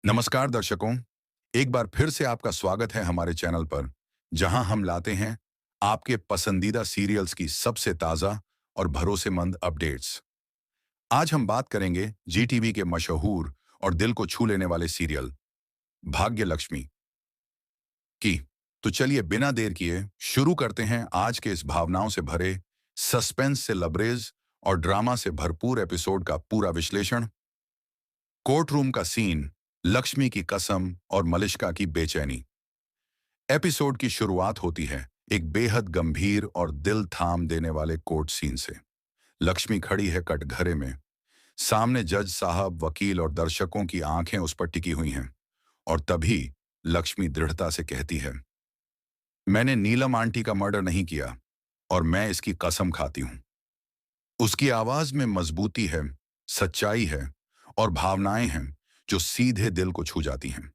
नमस्कार दर्शकों, एक बार फिर से आपका स्वागत है हमारे चैनल पर, जहां हम लाते हैं आपके पसंदीदा सीरियल्स की सबसे ताज़ा और भरोसेमंद अपडेट्स। आज हम बात करेंगे जी टीवी के मशहूर और दिल को छू लेने वाले सीरियल भाग्य लक्ष्मी की। तो चलिए बिना देर किए शुरू करते हैं आज के इस भावनाओं से भरे, सस्पेंस से लबरेज और ड्रामा से भरपूर एपिसोड का पूरा विश्लेषण। कोर्ट रूम का सीन, लक्ष्मी की कसम और मलिष्का की बेचैनी। एपिसोड की शुरुआत होती है एक बेहद गंभीर और दिल थाम देने वाले कोर्ट सीन से। लक्ष्मी खड़ी है कटघरे में, सामने जज साहब, वकील और दर्शकों की आंखें उस पर टिकी हुई हैं। और तभी लक्ष्मी दृढ़ता से कहती है, मैंने नीलम आंटी का मर्डर नहीं किया और मैं इसकी कसम खाती हूं। उसकी आवाज में मजबूती है, सच्चाई है और भावनाएं हैं जो सीधे दिल को छू जाती हैं।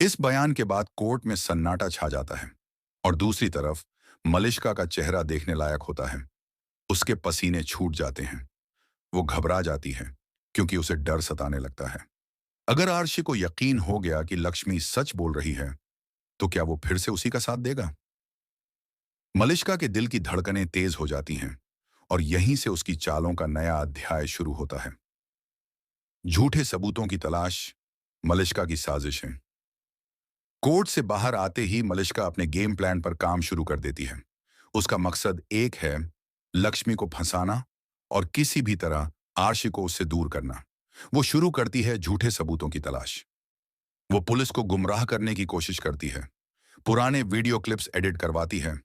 इस बयान के बाद कोर्ट में सन्नाटा छा जाता है और दूसरी तरफ मलिष्का का चेहरा देखने लायक होता है। उसके पसीने छूट जाते हैं, वो घबरा जाती है क्योंकि उसे डर सताने लगता है। अगर आरशी को यकीन हो गया कि लक्ष्मी सच बोल रही है, तो क्या वो फिर से उसी का साथ देगा? मलिष्का के दिल की धड़कनें तेज हो जाती हैं और यहीं से उसकी चालों का नया अध्याय शुरू होता है। झूठे सबूतों की तलाश, मलिष्का की साजिशें। कोर्ट से बाहर आते ही मलिष्का अपने गेम प्लान पर काम शुरू कर देती है। उसका मकसद एक है, लक्ष्मी को फंसाना और किसी भी तरह आरशी को उससे दूर करना। वो शुरू करती है झूठे सबूतों की तलाश। वो पुलिस को गुमराह करने की कोशिश करती है, पुराने वीडियो क्लिप्स एडिट करवाती है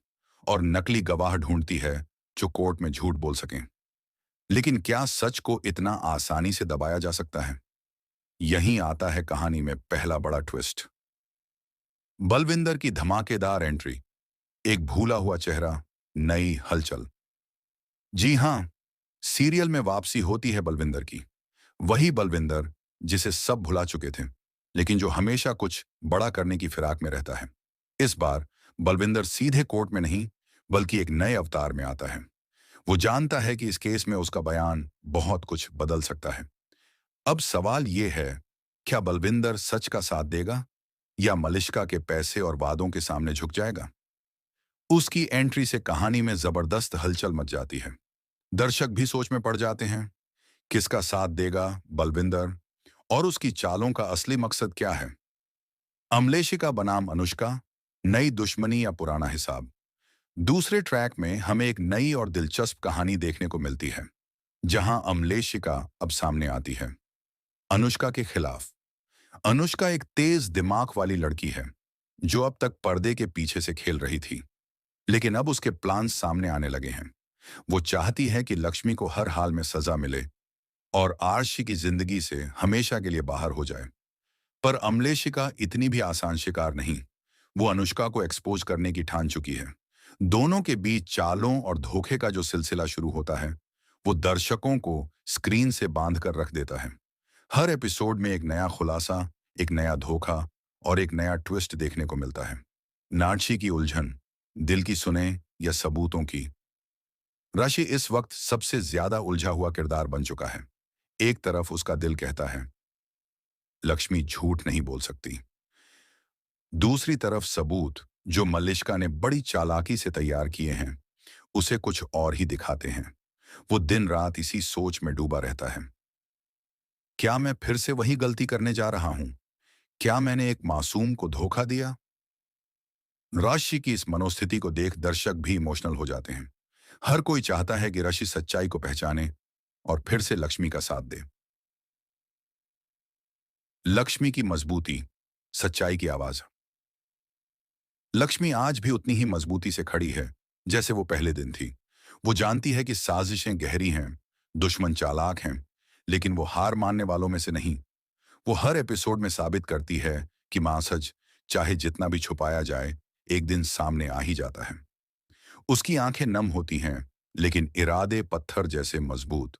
और नकली गवाह ढूंढती है जो कोर्ट में झूठ बोल सकें। लेकिन क्या सच को इतना आसानी से दबाया जा सकता है? यहीं आता है कहानी में पहला बड़ा ट्विस्ट। बलविंदर की धमाकेदार एंट्री, एक भूला हुआ चेहरा, नई हलचल। जी हां, सीरियल में वापसी होती है बलविंदर की। वही बलविंदर जिसे सब भुला चुके थे, लेकिन जो हमेशा कुछ बड़ा करने की फिराक में रहता है। इस बार बलविंदर सीधे कोर्ट में नहीं, बल्कि एक नए अवतार में आता है। वो जानता है कि इस केस में उसका बयान बहुत कुछ बदल सकता है। अब सवाल ये है, क्या बलविंदर सच का साथ देगा या मलिष्का के पैसे और वादों के सामने झुक जाएगा? उसकी एंट्री से कहानी में जबरदस्त हलचल मच जाती है। दर्शक भी सोच में पड़ जाते हैं, किसका साथ देगा बलविंदर और उसकी चालों का असली मकसद क्या है? अमलेशिका बनाम अनुष्का, नई दुश्मनी या पुराना हिसाब? दूसरे ट्रैक में हमें एक नई और दिलचस्प कहानी देखने को मिलती है, जहां अमलेशिका अब सामने आती है अनुष्का के खिलाफ। अनुष्का एक तेज दिमाग वाली लड़की है जो अब तक पर्दे के पीछे से खेल रही थी, लेकिन अब उसके प्लान सामने आने लगे हैं। वो चाहती है कि लक्ष्मी को हर हाल में सजा मिले और आरशी की जिंदगी से हमेशा के लिए बाहर हो जाए। पर अमलेशिका इतनी भी आसान शिकार नहीं। वो अनुष्का को एक्सपोज करने की ठान चुकी है। दोनों के बीच चालों और धोखे का जो सिलसिला शुरू होता है, वो दर्शकों को स्क्रीन से बांध कर रख देता है। हर एपिसोड में एक नया खुलासा, एक नया धोखा और एक नया ट्विस्ट देखने को मिलता है। नाटशी की उलझन, दिल की सुने या सबूतों की? राशि इस वक्त सबसे ज्यादा उलझा हुआ किरदार बन चुका है। एक तरफ उसका दिल कहता है, लक्ष्मी झूठ नहीं बोल सकती। दूसरी तरफ सबूत, जो मल्लिष्का ने बड़ी चालाकी से तैयार किए हैं, उसे कुछ और ही दिखाते हैं। वो दिन रात इसी सोच में डूबा रहता है, क्या मैं फिर से वही गलती करने जा रहा हूं? क्या मैंने एक मासूम को धोखा दिया? राशि की इस मनोस्थिति को देख दर्शक भी इमोशनल हो जाते हैं। हर कोई चाहता है कि राशि सच्चाई को पहचाने और फिर से लक्ष्मी का साथ दे। लक्ष्मी की मजबूती, सच्चाई की आवाज। लक्ष्मी आज भी उतनी ही मजबूती से खड़ी है जैसे वो पहले दिन थी। वो जानती है कि साजिशें गहरी हैं, दुश्मन चालाक हैं, लेकिन वो हार मानने वालों में से नहीं। वो हर एपिसोड में साबित करती है कि मां सच, चाहे जितना भी छुपाया जाए, एक दिन सामने आ ही जाता है। उसकी आंखें नम होती हैं, लेकिन इरादे पत्थर जैसे मजबूत।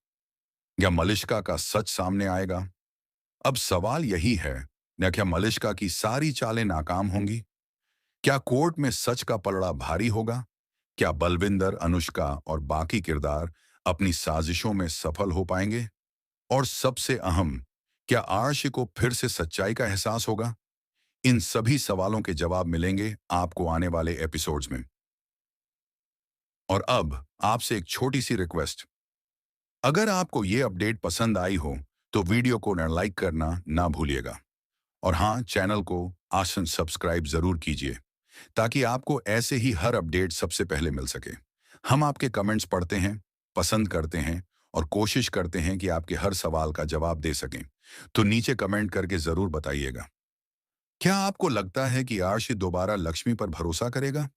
या मलिष्का का सच सामने आएगा? अब सवाल यही है, न क्या मलिष्का की सारी चालें नाकाम होंगी? क्या कोर्ट में सच का पलड़ा भारी होगा? क्या बलविंदर, अनुष्का और बाकी किरदार अपनी साजिशों में सफल हो पाएंगे? और सबसे अहम, क्या आर्शी को फिर से सच्चाई का एहसास होगा? इन सभी सवालों के जवाब मिलेंगे आपको आने वाले एपिसोड्स में। और अब आपसे एक छोटी सी रिक्वेस्ट। अगर आपको ये अपडेट पसंद आई हो तो वीडियो को न लाइक करना ना भूलिएगा। और हाँ, चैनल को आसन सब्सक्राइब जरूर कीजिए ताकि आपको ऐसे ही हर अपडेट सबसे पहले मिल सके। हम आपके कमेंट्स पढ़ते हैं, पसंद करते हैं और कोशिश करते हैं कि आपके हर सवाल का जवाब दे सकें। तो नीचे कमेंट करके जरूर बताइएगा। क्या आपको लगता है कि आर्शी दोबारा लक्ष्मी पर भरोसा करेगा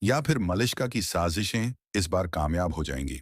या फिर मलिष्का की साजिशें इस बार कामयाब हो जाएंगी?